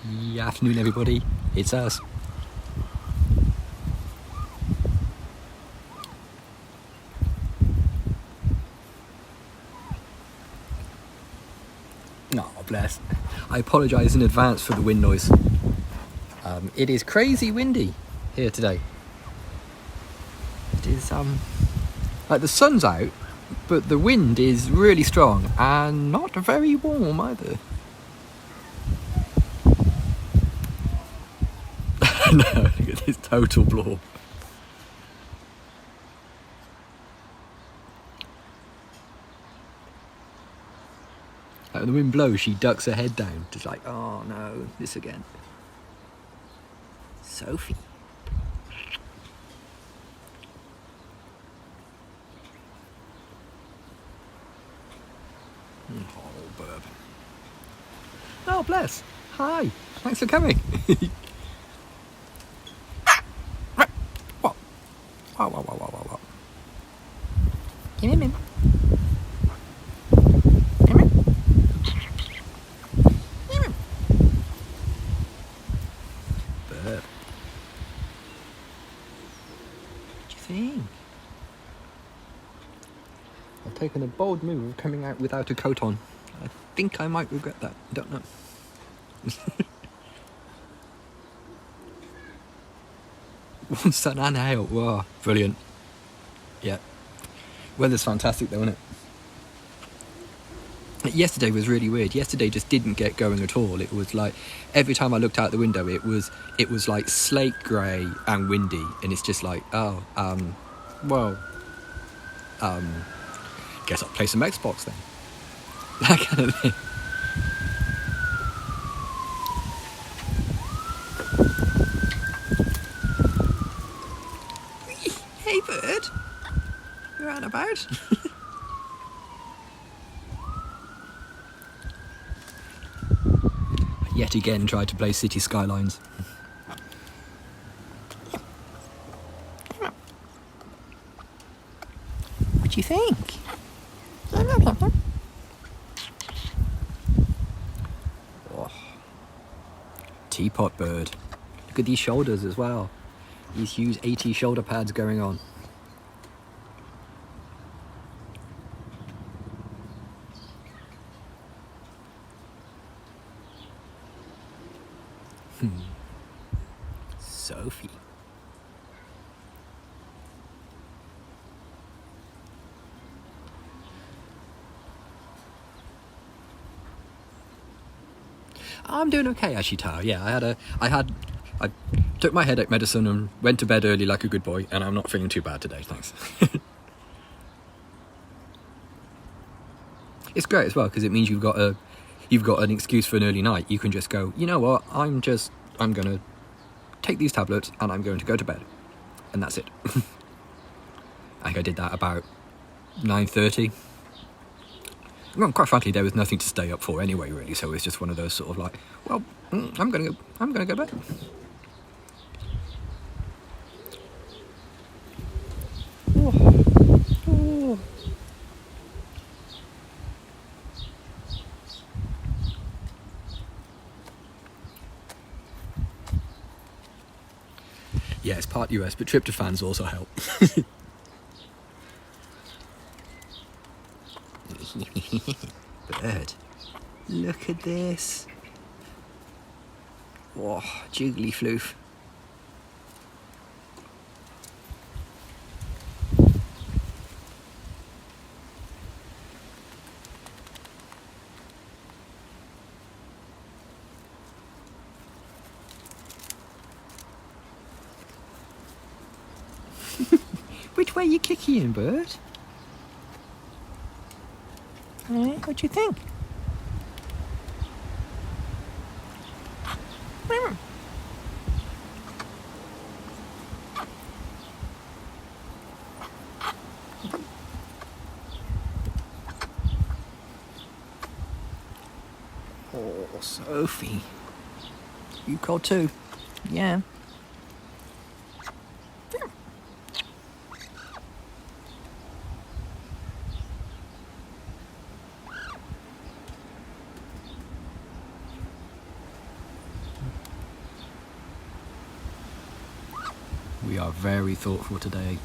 Good afternoon, everybody. It's us. Oh, bless. I apologise in advance for the wind noise. It is crazy windy here today. It is, like the sun's out, but the wind is really strong and not very warm either. No, look at this total blow. Like when the wind blows, she ducks her head down, just like, oh no, this again. Sophie. Oh, burp. Oh, bless. Hi. Thanks for coming. What? What? Come in. Come in. Burp. What do you think? I've taken a bold move of coming out without a coat on. I think I might regret that. I don't know. Sun and hail. Wow, brilliant. Yeah. Weather's fantastic though, isn't it? Yesterday was really weird. Yesterday just didn't get going at all. It was like every time I looked out the window, it was like slate grey and windy, and it's just like, guess I'll play some Xbox then. That kind of thing. Hey, bird. You're out and about. Yet again tried to play City Skylines. What do you think? Oh. Teapot bird. Look at these shoulders as well. These huge 80 shoulder pads going on. Sophie. I'm doing okay, actually, Tara. Yeah, I took my headache medicine and went to bed early like a good boy, and I'm not feeling too bad today, thanks. It's great as well because it means you've got an excuse for an early night. You can just go, you know what? I'm gonna take these tablets and I'm going to go to bed, and that's it. I think I did that about 9:30. Well, quite frankly, there was nothing to stay up for anyway, really. So it's just one of those sort of like, well, I'm gonna go to bed. Oh. Yeah, it's part US, but tryptophans also help. Bird, look at this. Whoa, jiggly floof. Which way are you kicking, bird? What do you think? Oh, Sophie. You cold too? Yeah. We are very thoughtful today.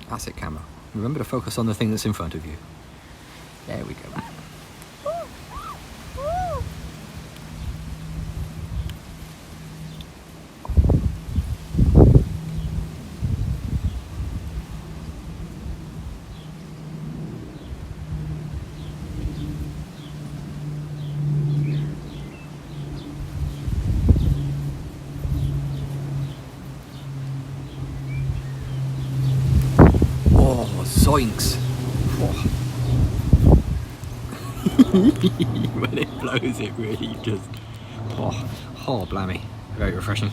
That's it, camera. Remember to focus on the thing that's in front of you. There we go. Zoinks! Oh. When it blows, it really just... Oh, blammy. Very refreshing.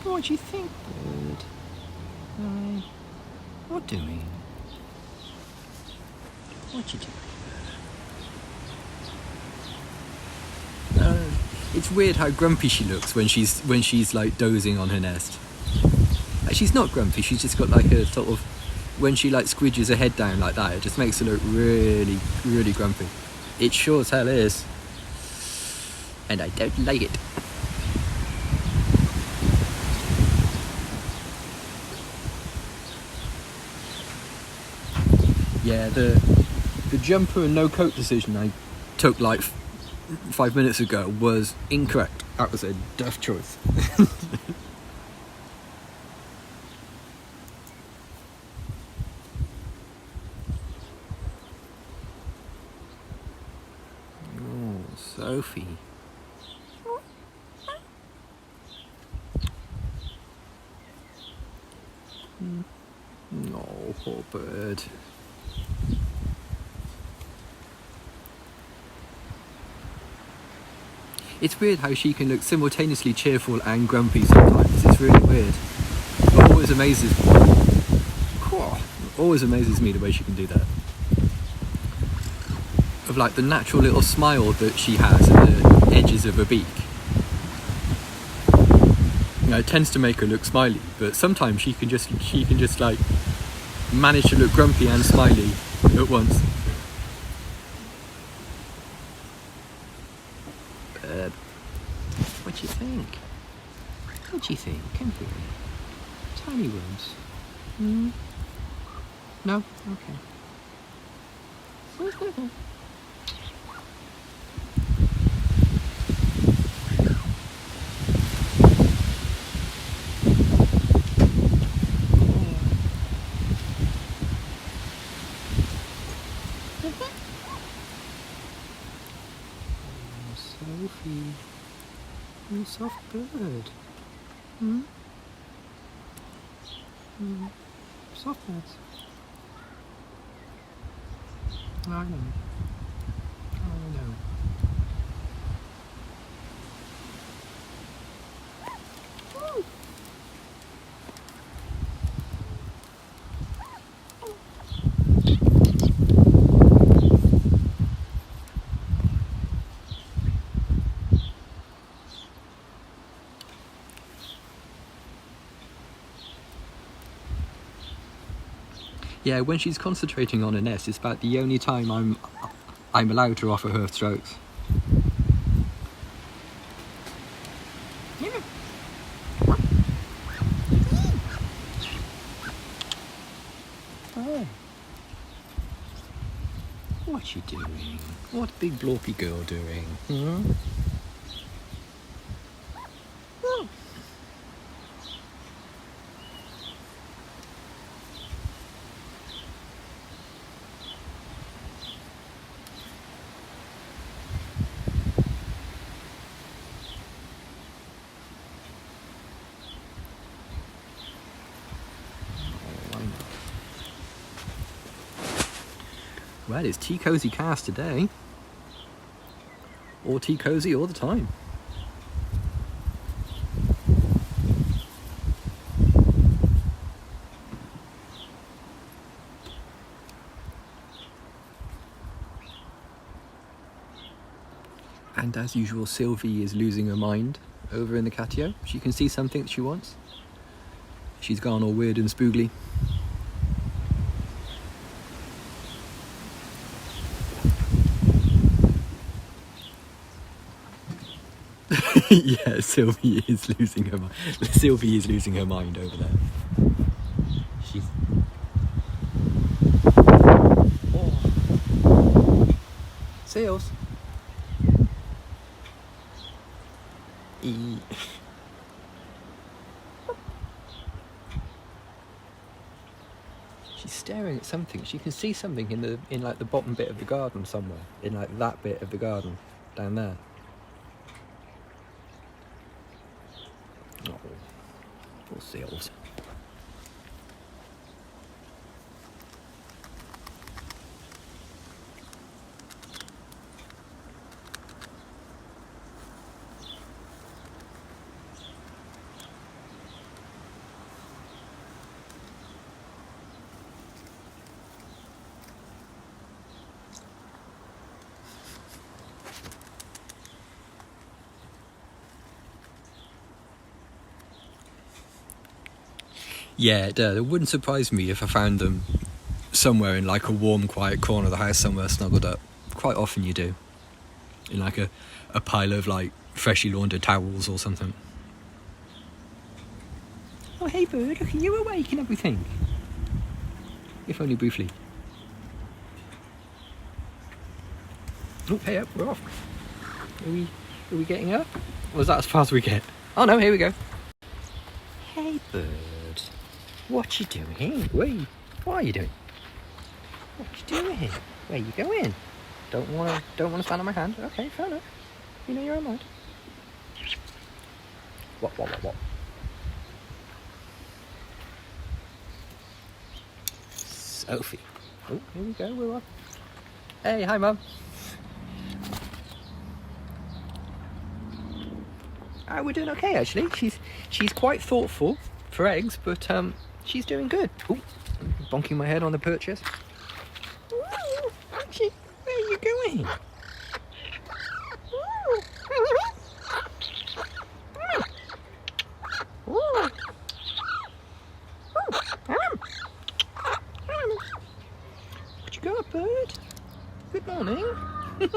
What do you think, bird? What doing? What you doing? It's weird how grumpy she looks when she's like dozing on her nest. She's not grumpy, she's just got like a sort of, when she like squidges her head down like that, it just makes her look really, really grumpy. It sure as hell is. And I don't like it. Yeah, the jumper and no coat decision I took like 5 minutes ago was incorrect. That was a daft choice. Oh, Sophie. Oh, poor bird. It's weird how she can look simultaneously cheerful and grumpy sometimes. It's really weird. It always amazes me. Always amazes me the way she can do that. Of like the natural little smile that she has at the edges of her beak. You know, it tends to make her look smiley, but sometimes she can just like manage to look grumpy and smiley at once. What do you think? What do you think? Come here. Tiny worms. No? Okay. Sophie. You soft bird. Soft birds. I know. I know. Yeah, when she's concentrating on a nest, it's about the only time I'm allowed to offer her strokes. Oh. What's she doing? What big blorpy girl doing? Well, it's Tea Cozy Cast today. Or Tea Cozy all the time. And as usual, Sylvie is losing her mind over in the catio. She can see something that she wants. She's gone all weird and spoogly. Yeah, Sylvie is losing her mind. Sylvie is losing her mind over there. She's... Oh. Seals. She's staring at something. She can see something in like the bottom bit of the garden somewhere. In like that bit of the garden down there. Oh, poor seals. Yeah, it wouldn't surprise me if I found them somewhere in like a warm, quiet corner of the house somewhere snuggled up. Quite often you do. In like a pile of like freshly laundered towels or something. Oh, hey bird, look, are you awake and everything? If only briefly. Oh, hey up, we're off. Are we getting up? Or was that as far as we get? Oh no, here we go. Hey bird. What you doing? What are you doing? What you doing? Where you going? Don't wanna stand on my hand? Okay, fair enough. You know your own mind. What? Sophie. Oh, here we go, we're on. Hey, hi mum. We're doing okay actually. She's quite thoughtful for eggs, but she's doing good. Ooh, bonking my head on the purchase. Ooh, Archie, where are you going? Where'd you go up, bird? Good morning. What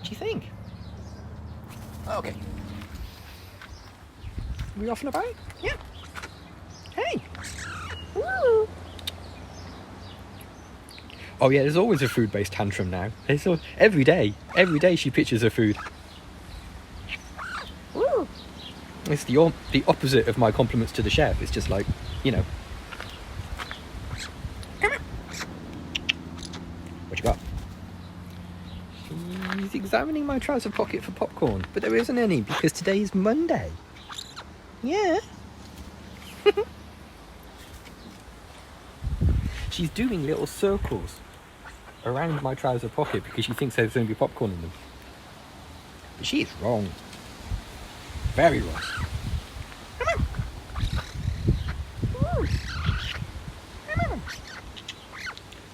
do you think? Okay. We off and about? Yeah. Hey. Woo. Oh yeah, there's always a food-based tantrum now. Every day she pitches her food. Woo. It's the opposite of my compliments to the chef. It's just like, you know. What you got? He's examining my trouser pocket for popcorn, but there isn't any because today's Monday. Yeah. She's doing little circles around my trouser pocket because she thinks there's going to be popcorn in them. But she is wrong. Very wrong.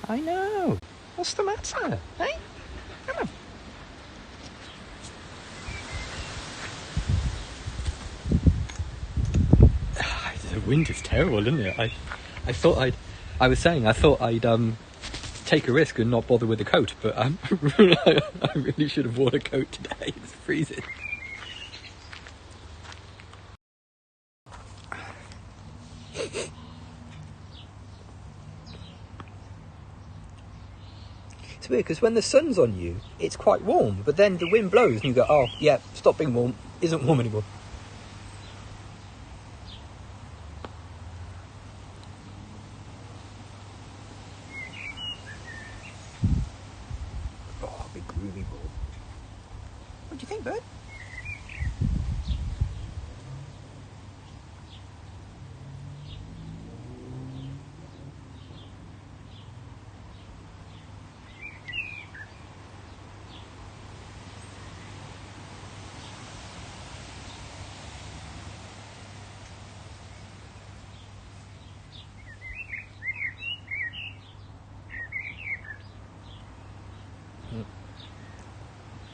I know. What's the matter? Hey? Come on. The wind is terrible, isn't it? I thought I'd take a risk and not bother with a coat, but I really should have worn a coat today. It's freezing. It's weird because when the sun's on you, it's quite warm, but then the wind blows and you go, oh yeah, stop being warm, isn't warm anymore. Oh, big groovy ball. What do you think, bird?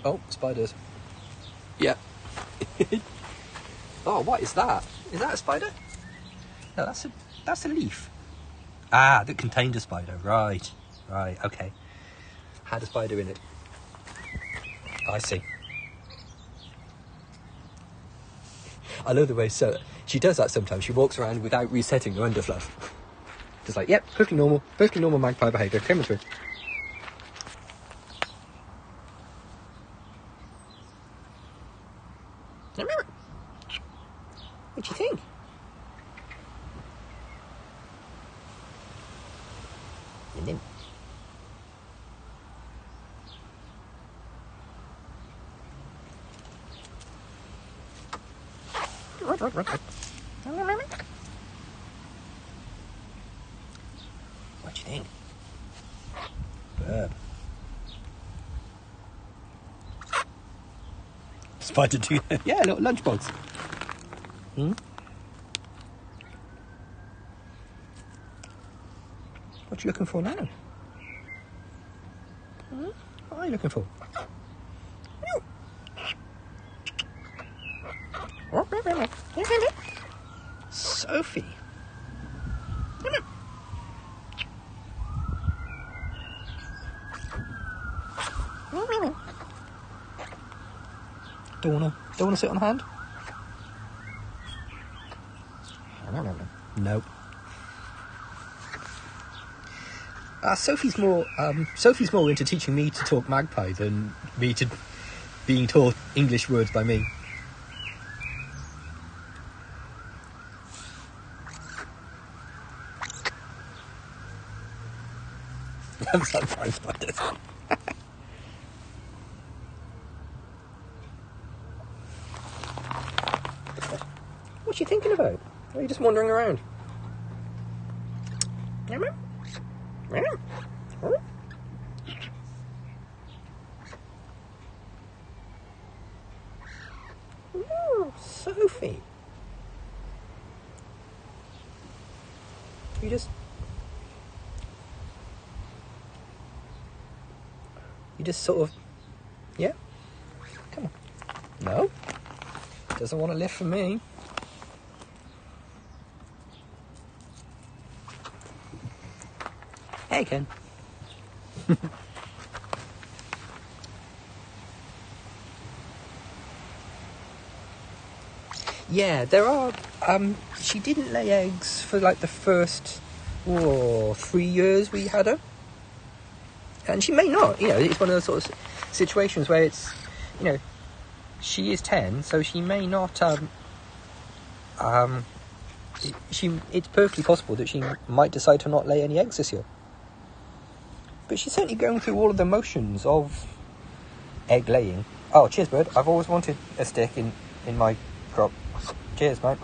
Oh, spiders. Yeah. Oh, what is that? Is that a spider? No, that's a leaf. Ah, that contained a spider. Right. Right, okay. Had a spider in it. I see. I love the way she does that sometimes. She walks around without resetting her underfluff. Just like, yep, perfectly normal magpie behaviour. Came through. What do you think? And then what do you think? Verb. Spider do yeah, little lunchbox. What you looking for now? What are you looking for? Sophie. Don't wanna sit on the hand? Nope. Sophie's more into teaching me to talk magpie than me to being taught English words by me. Sometimes spiders. What are you thinking about? Or are you just wandering around? Oh, Sophie. You just sort of, yeah? Come on. No? Doesn't want to lift for me. Hey, Ken. Yeah, there are, she didn't lay eggs for like the first 3 years we had her. And she may not, it's one of those sort of situations where it's, she is 10, so she may not, it's perfectly possible that she might decide to not lay any eggs this year. But she's certainly going through all of the motions of egg laying. Oh, cheers, bird. I've always wanted a stick in my crop. Cheers, mate.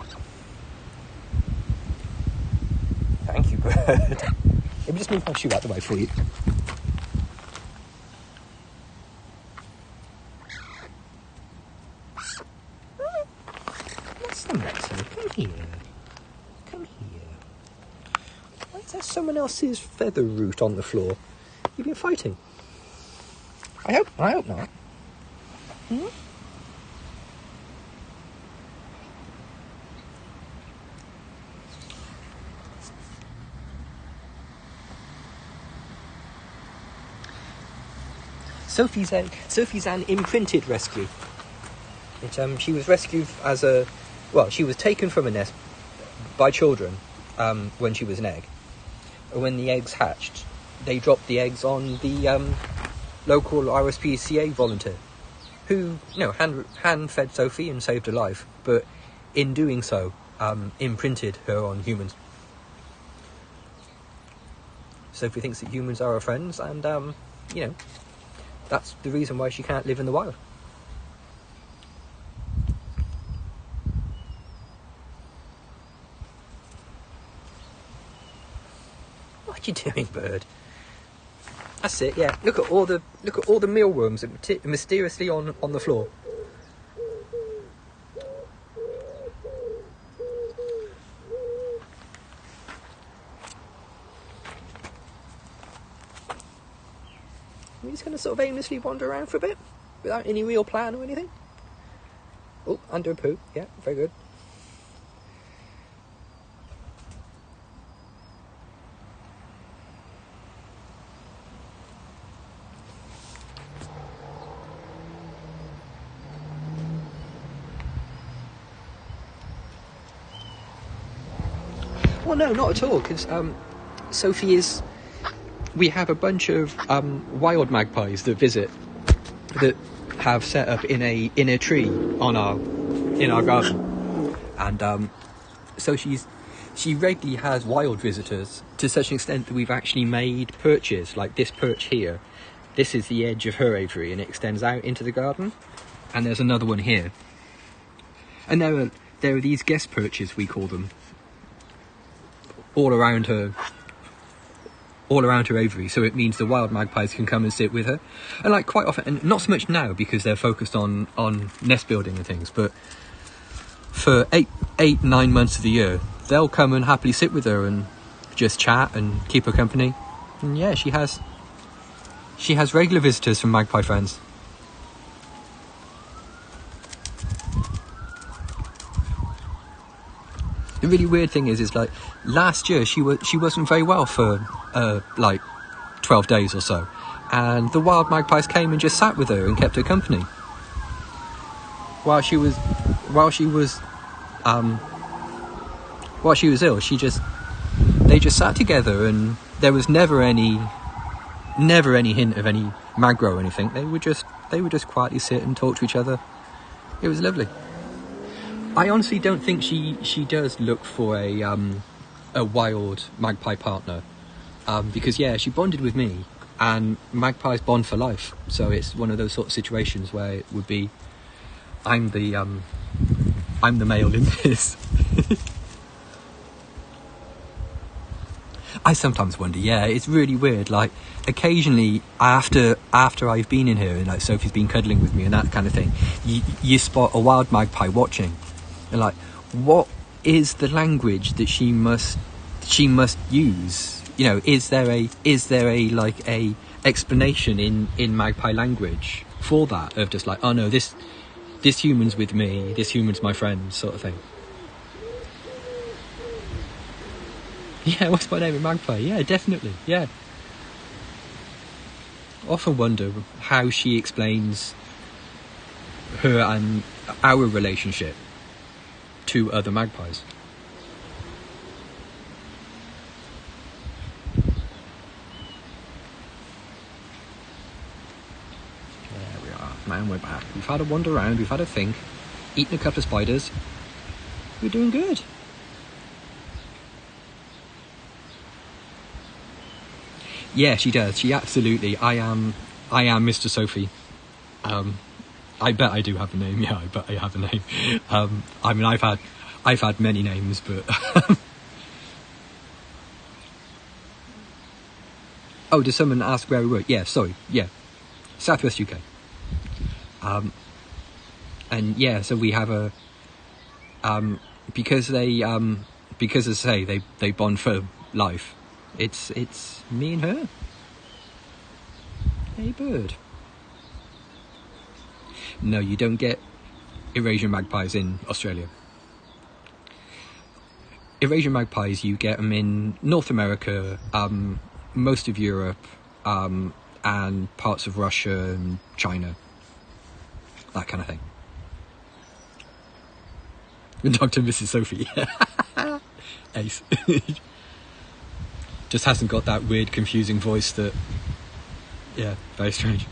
Thank you, bird. Let me just move my shoe out the way for you. What's the matter? Come here. Come here. Why is there someone else's feather root on the floor? You've been fighting. I hope not. Sophie's an imprinted rescue. She was rescued she was taken from a nest by children when she was an egg. When the eggs hatched, they dropped the eggs on the local RSPCA volunteer, who hand fed Sophie and saved her life, but in doing so, imprinted her on humans. Sophie thinks that humans are her friends, and that's the reason why she can't live in the wild. What are you doing, bird? That's it. Yeah. Look at all the mealworms that mysteriously on the floor. We're just going to sort of aimlessly wander around for a bit. without any real plan or anything. Oh, under a poo. Yeah, very good. Well, no, not at all, because Sophie is... We have a bunch of wild magpies that visit, that have set up in a tree in our garden, and so she regularly has wild visitors to such an extent that we've actually made perches, like this perch here. This is the edge of her aviary, and it extends out into the garden, and there's another one here. And there are these guest perches, we call them, all around her aviary, so it means the wild magpies can come and sit with her. And like quite often, and not so much now because they're focused on nest building and things, but for 9 months of the year, they'll come and happily sit with her and just chat and keep her company. And yeah, she has regular visitors from magpie friends. The really weird thing is like last year she wasn't very well for like 12 days or so, and the wild magpies came and just sat with her and kept her company while she was ill. They just sat together, and there was never any hint of any magro or anything. They would just quietly sit and talk to each other. It was lovely. I honestly don't think she does look for a wild magpie partner, because yeah, she bonded with me, and magpies bond for life. So it's one of those sort of situations where it would be, I'm the male in this. I sometimes wonder. Yeah, it's really weird. Like occasionally, after I've been in here and like Sophie's been cuddling with me and that kind of thing, you spot a wild magpie watching. And like, what is the language that she must use? You know, is there a like a explanation in magpie language for that, of just like, oh no, this human's with me, this human's my friend, sort of thing. Yeah, what's my name in magpie? Yeah, definitely. Yeah. Often wonder how she explains her and our relationship to other magpies. There we are, man, we're back. We've had a wander around, we've had a think, eaten a couple of spiders. We're doing good. Yeah, she does. She absolutely. I am Mr. Sophie. I bet I do have a name. Yeah, I bet I have a name. I mean, I've had many names, but oh, did someone ask where we were? Yeah, sorry. Yeah, Southwest UK. And yeah, so we have a because as I say, they bond for life. It's me and her. Hey, bird. No, you don't get Eurasian magpies in Australia. Eurasian magpies, you get them in North America, most of Europe, and parts of Russia and China. That kind of thing. Dr. and Mrs. Sophie. Ace. Just hasn't got that weird, confusing voice that... Yeah, very strange.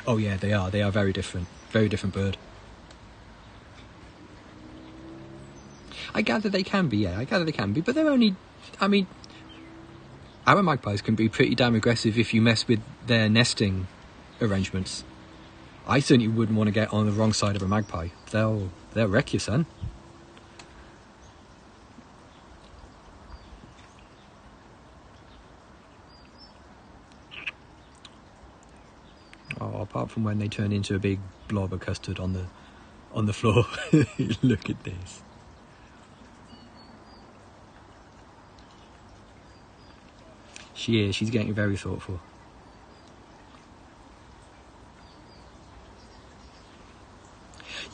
Oh yeah, they are. They are very different. Very different bird. I gather they can be, yeah. I gather they can be. But they're only... I mean... Our magpies can be pretty damn aggressive if you mess with their nesting arrangements. I certainly wouldn't want to get on the wrong side of a magpie. They'll wreck you, son. Oh, apart from when they turn into a big blob of custard on the floor. Look at this. She is. She's getting very thoughtful.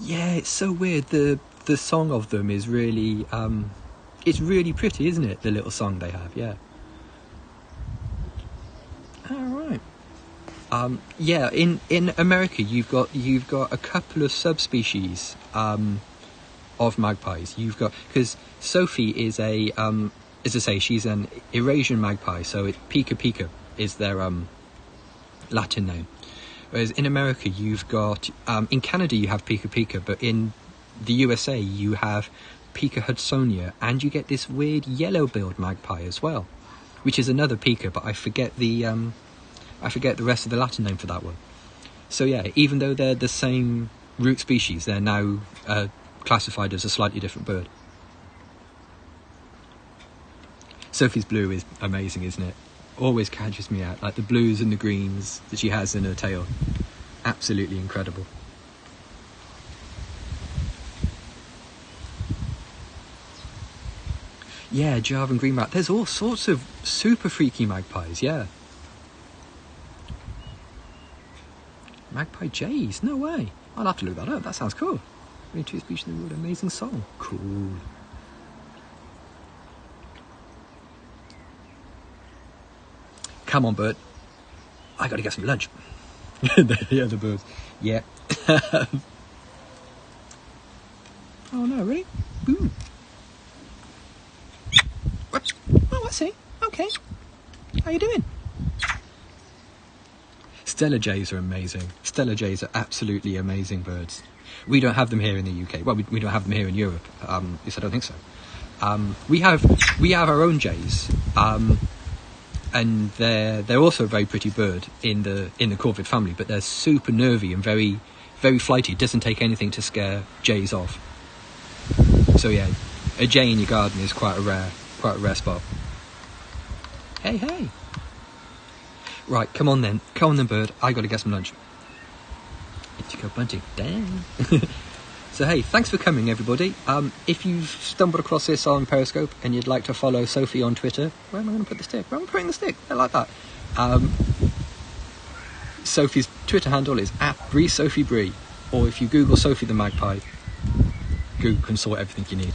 Yeah, it's so weird. The song of them is really it's really pretty, isn't it? The little song they have, yeah. All right. Yeah, in America, you've got a couple of subspecies of magpies. You've got, because Sophie is as I say, she's an Eurasian magpie, so Pika Pika is their Latin name. Whereas in America, you've got in Canada you have Pika Pika, but in the USA you have Pika Hudsonia, and you get this weird yellow-billed magpie as well, which is another Pika, but I forget the rest of the Latin name for that one. So yeah, even though they're the same root species, they're now classified as a slightly different bird. Sophie's blue is amazing, isn't it? Always catches me out, like the blues and the greens that she has in her tail. Absolutely incredible. Yeah, Javan greenback. There's all sorts of super freaky magpies, yeah. Magpie jays, no way. I'll have to look that up, that sounds cool. Only 2 species in the world, amazing song. Cool. Come on, bird. I gotta get some lunch. Yeah, the birds. Yeah. Oh no, really? Ooh. What? Oh, I see. Okay. How you doing? Stella jays are amazing. Stella jays are absolutely amazing birds. We don't have them here in the UK. Well, we don't have them here in Europe. At least I don't think so. We have our own jays. And they're also a very pretty bird in the corvid family, but they're super nervy and very, very flighty. It doesn't take anything to scare jays off. So yeah, a jay in your garden is quite a rare spot. Hey. Right, come on then, bird. I got to get some lunch. Indigo bunting, dang. So hey, thanks for coming, everybody. If you've stumbled across this on Periscope and you'd like to follow Sophie on Twitter, where am I going to put the stick? Where am I putting the stick? I like that. Sophie's Twitter handle is @BreeSophieBree, or if you Google Sophie the Magpie, Google can sort everything you need.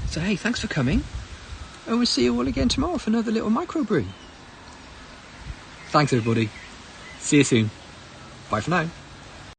So hey, thanks for coming, and we'll see you all again tomorrow for another little microbrew. Thanks, everybody. See you soon. Bye for now.